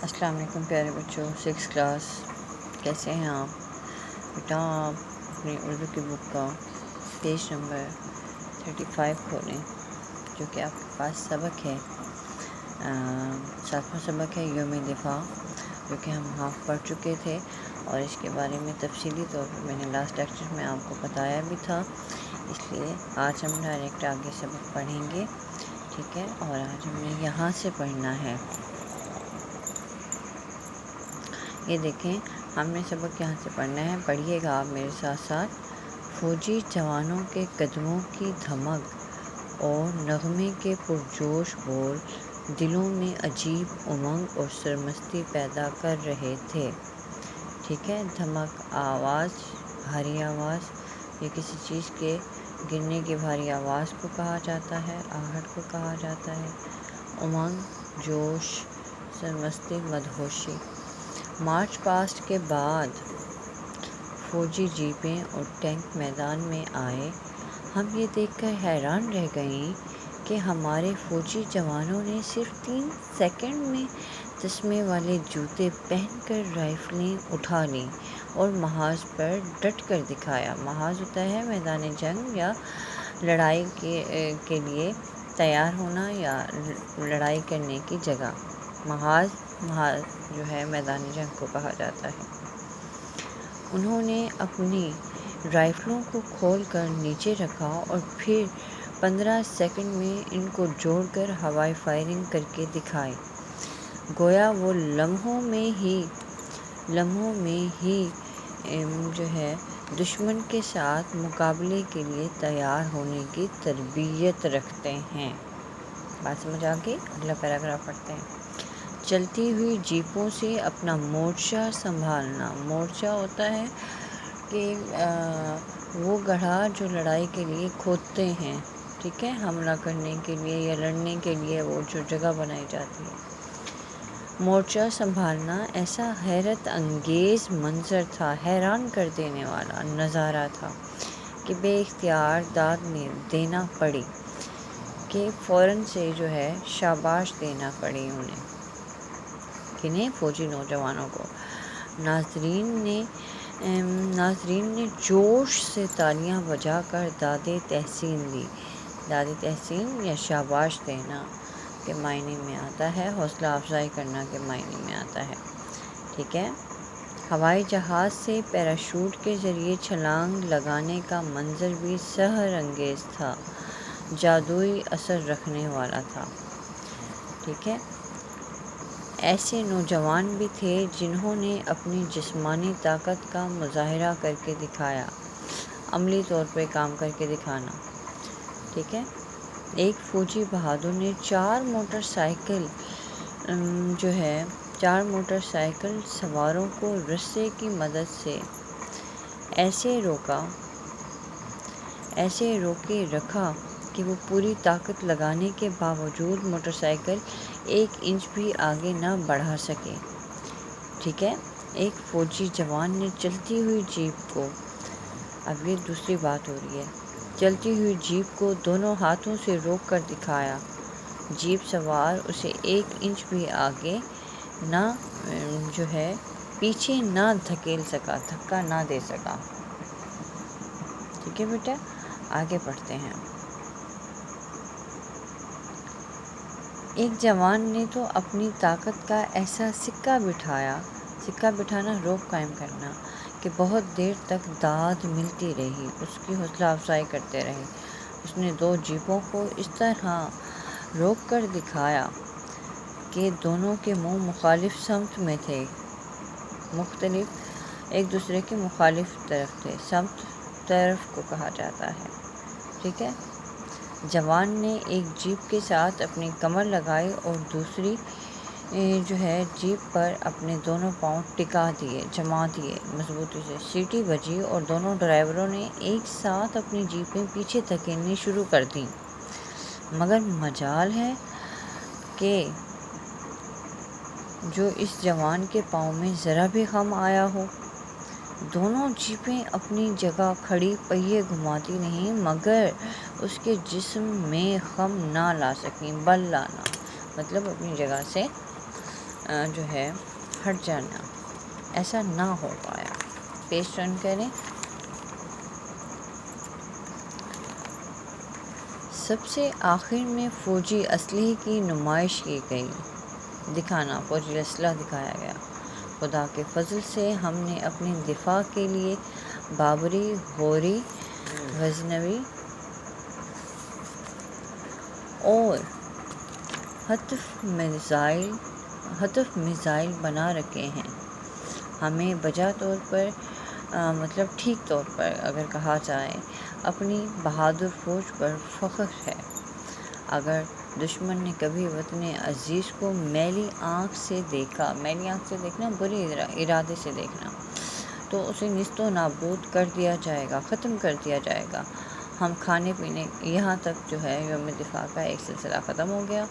السلام علیکم پیارے بچوں، 6 کلاس کیسے ہیں آپ؟ بیٹا آپ اپنی اردو کی بک کا پیج نمبر 35 کھولیں، جو کہ آپ کے پاس سبق ہے، 7واں سبق ہے یوم دفاع، جو کہ ہم ہاف پڑھ چکے تھے اور اس کے بارے میں تفصیلی طور پر میں نے لاسٹ لیکچر میں آپ کو بتایا بھی تھا، اس لیے آج ہم ڈائریکٹ آگے سبق پڑھیں گے، ٹھیک ہے؟ اور آج ہم نے یہاں سے پڑھنا ہے۔ یہ دیکھیں، ہم نے سبق یہاں سے پڑھنا ہے، پڑھیے گا آپ میرے ساتھ ساتھ۔ فوجی جوانوں کے قدموں کی دھمک اور نغمے کے پرجوش بول دلوں میں عجیب امنگ اور سرمستی پیدا کر رہے تھے، ٹھیک ہے؟ دھمک آواز، بھاری آواز، یہ کسی چیز کے گرنے کی بھاری آواز کو کہا جاتا ہے، آہٹ کو کہا جاتا ہے۔ امنگ، جوش، سرمستی، مدہوشی۔ مارچ پاسٹ کے بعد فوجی جیپیں اور ٹینک میدان میں آئے۔ ہم یہ دیکھ کر حیران رہ گئیں کہ ہمارے فوجی جوانوں نے صرف 3 سیکنڈ میں تسمے والے جوتے پہن کر رائفلیں اٹھا لیں اور محاذ پر ڈٹ کر دکھایا۔ محاذ ہوتا ہے میدان جنگ یا لڑائی کے لیے تیار ہونا یا لڑائی کرنے کی جگہ۔ محاذ جو ہے میدان جنگ کو کہا جاتا ہے۔ انہوں نے اپنی رائفلوں کو کھول کر نیچے رکھا اور پھر 15 سیکنڈ میں ان کو جوڑ کر ہوائی فائرنگ کر کے دکھائی، گویا وہ لمحوں میں ہی جو ہے دشمن کے ساتھ مقابلے کے لیے تیار ہونے کی تربیت رکھتے ہیں۔ بات سمجھ آ گئی؟ اگلا پیراگراف پڑھتے ہیں۔ چلتی ہوئی جیپوں سے اپنا مورچہ سنبھالنا۔ مورچہ ہوتا ہے کہ وہ گڑھا جو لڑائی کے لیے کھودتے ہیں، ٹھیک ہے؟ حملہ کرنے کے لیے یا لڑنے کے لیے وہ جو جگہ بنائی جاتی ہے۔ مورچہ سنبھالنا ایسا حیرت انگیز منظر تھا، حیران کر دینے والا نظارہ تھا کہ بے اختیار داد دینا پڑی، کہ فوراً سے جو ہے شاباش دینا پڑی انہیں، کنہیں؟ فوجی نوجوانوں کو۔ ناظرین نے جوش سے تالیاں بجا کر داد تحسین دی۔ داد تحسین یا شاباش دینا کے معنی میں آتا ہے، حوصلہ افزائی کرنا کے معنی میں آتا ہے، ٹھیک ہے؟ ہوائی جہاز سے پیراشوٹ کے ذریعے چھلانگ لگانے کا منظر بھی سحر انگیز تھا، جادوئی اثر رکھنے والا تھا، ٹھیک ہے؟ ایسے نوجوان بھی تھے جنہوں نے اپنی جسمانی طاقت کا مظاہرہ کر کے دکھایا، عملی طور پہ کام کر کے دکھانا، ٹھیک ہے؟ ایک فوجی بہادر نے 4 موٹر سائیکل سواروں کو رسے کی مدد سے ایسے روکے رکھا کہ وہ پوری طاقت لگانے کے باوجود موٹر سائیکل 1 انچ بھی آگے نہ بڑھا سکے، ٹھیک ہے؟ ایک فوجی جوان نے چلتی ہوئی جیپ کو، اب یہ دوسری بات ہو رہی ہے، چلتی ہوئی جیپ کو دونوں ہاتھوں سے روک کر دکھایا، جیپ سوار اسے 1 انچ بھی آگے نہ پیچھے نہ دھکیل سکا، دھکا نہ دے سکا، ٹھیک ہے بیٹا؟ آگے پڑھتے ہیں۔ ایک جوان نے تو اپنی طاقت کا ایسا سکہ بٹھانا، روک قائم کرنا، کہ بہت دیر تک داد ملتی رہی، اس کی حوصلہ افزائی کرتے رہے۔ اس نے 2 جیپوں کو اس طرح روک کر دکھایا کہ دونوں کے منہ مخالف سمت میں تھے، ایک دوسرے کے مخالف طرف تھے، سمت طرف کو کہا جاتا ہے، ٹھیک ہے؟ جوان نے ایک جیپ کے ساتھ اپنی کمر لگائی اور دوسری جیپ پر اپنے دونوں پاؤں جما دیے مضبوطی سے، سیٹی بجی اور دونوں ڈرائیوروں نے ایک ساتھ اپنی جیپیں پیچھے دھکیلنی شروع کر دیں، مگر مجال ہے کہ جو اس جوان کے پاؤں میں ذرا بھی خم آیا ہو۔ دونوں جیپیں اپنی جگہ کھڑی پہیے گھماتی رہیں، مگر اس کے جسم میں خم نہ لا سکیں، بل لانا مطلب اپنی جگہ سے جو ہے ہٹ جانا، ایسا نہ ہو پایا۔ پیج ٹرن کریں۔ سب سے آخر میں فوجی اسلحے کی نمائش کی گئی، دکھانا، فوجی اسلحہ دکھایا گیا۔ خدا کے فضل سے ہم نے اپنے دفاع کے لیے بابری، غوری، غزنوی اور ہدف میزائل بنا رکھے ہیں۔ ہمیں بجا طور پر ٹھیک طور پر اگر کہا جائے اپنی بہادر فوج پر فخر ہے۔ اگر دشمن نے کبھی وطن عزیز کو میلی آنکھ سے دیکھنا برے ارادے سے دیکھنا، تو اسے نیست و نابود کر دیا جائے گا، ختم کر دیا جائے گا۔ ہم کھانے پینے یہاں تک جو ہے یوم دفاع کا ایک سلسلہ ختم ہو گیا۔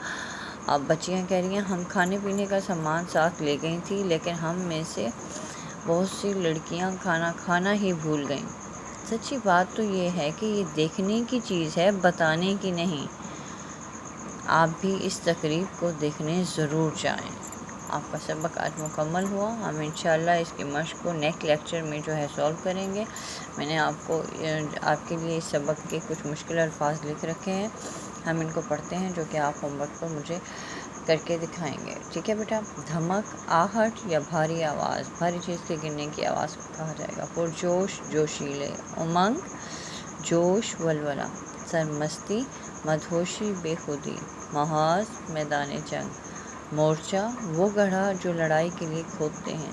اب بچیاں کہہ رہی ہیں ہم کھانے پینے کا سامان ساتھ لے گئی تھی، لیکن ہم میں سے بہت سی لڑکیاں کھانا کھانا ہی بھول گئیں۔ سچی بات تو یہ ہے کہ یہ دیکھنے کی چیز ہے، بتانے کی نہیں۔ آپ بھی اس تقریب کو دیکھنے ضرور جائیں۔ آپ کا سبق آج مکمل ہوا۔ ہم انشاءاللہ اس کی مشق کو نیکسٹ لیکچر میں جو ہے سولو کریں گے۔ میں نے آپ کے لیے اس سبق کے کچھ مشکل الفاظ لکھ رکھے ہیں، ہم ان کو پڑھتے ہیں، جو کہ آپ ہوم ورک پر مجھے کر کے دکھائیں گے۔ ٹھیک ہے بیٹا؟ دھمک، آہٹ یا بھاری آواز، بھاری چیز کے گرنے کی آواز کو کہا جائے گا۔ پرجوش، جوشیلے۔ امنگ، جوش، ولولہ۔ سرمستی، مدہوشی، بے خودی۔ محاذ، میدان جنگ۔ مورچہ، وہ گڑھا جو لڑائی کے لیے کھودتے ہیں۔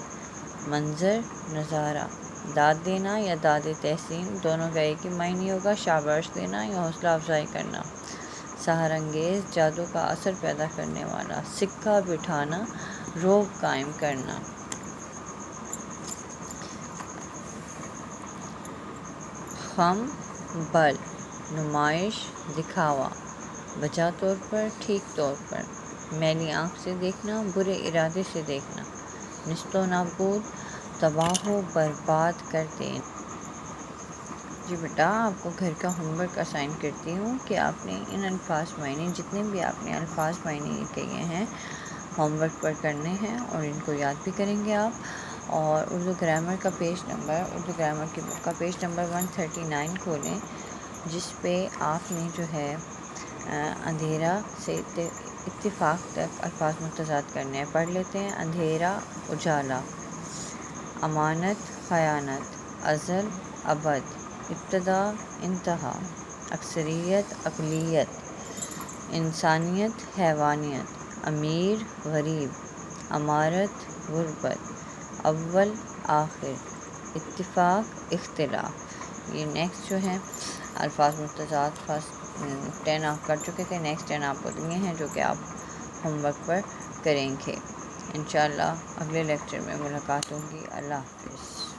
منظر، نظارہ۔ داد دینا یا داد تحسین دونوں کا ایک ہی معنی ہوگا، شاباش دینا یا حوصلہ افزائی کرنا۔ سحر انگیز، جادو کا اثر پیدا کرنے والا۔ سکہ بٹھانا، رعب قائم کرنا۔ خم، بل، نمائش، دکھاوا، بجا طور پر، ٹھیک طور پر۔ میلی آنکھ سے دیکھنا، برے ارادے سے دیکھنا۔ نیست و نابود، تباہ و برباد کر دینا۔ جی بیٹا، آپ کو گھر کا ہوم ورک اسائن کرتی ہوں کہ آپ نے ان الفاظ معنی، جتنے بھی آپ نے الفاظ معنی کیے ہیں، ہوم ورک پر کرنے ہیں اور ان کو یاد بھی کریں گے آپ۔ اور اردو گرامر کا کی بک کا پیج نمبر 139 کھولیں، جس پہ آپ نے جو ہے اندھیرا سے اتفاق تک الفاظ متضاد کرنے ہیں۔ پڑھ لیتے ہیں۔ اندھیرا، اجالا۔ امانت، خیانت۔ ازل، ابد۔ ابتدا، انتہا۔ اکثریت، اقلیت۔ انسانیت، حیوانیت۔ امیر، غریب۔ امارت، غربت۔ اول، آخر۔ اتفاق، اختلاف۔ یہ نیکسٹ جو ہے الفاظ متضاد فرسٹ 10 آپ کر چکے تھے، نیکسٹ 10 آپ کو دیے ہیں، جو کہ آپ ہوم ورک پر کریں گے۔ انشاءاللہ اگلے لیکچر میں ملاقات ہوگی۔ اللہ حافظ۔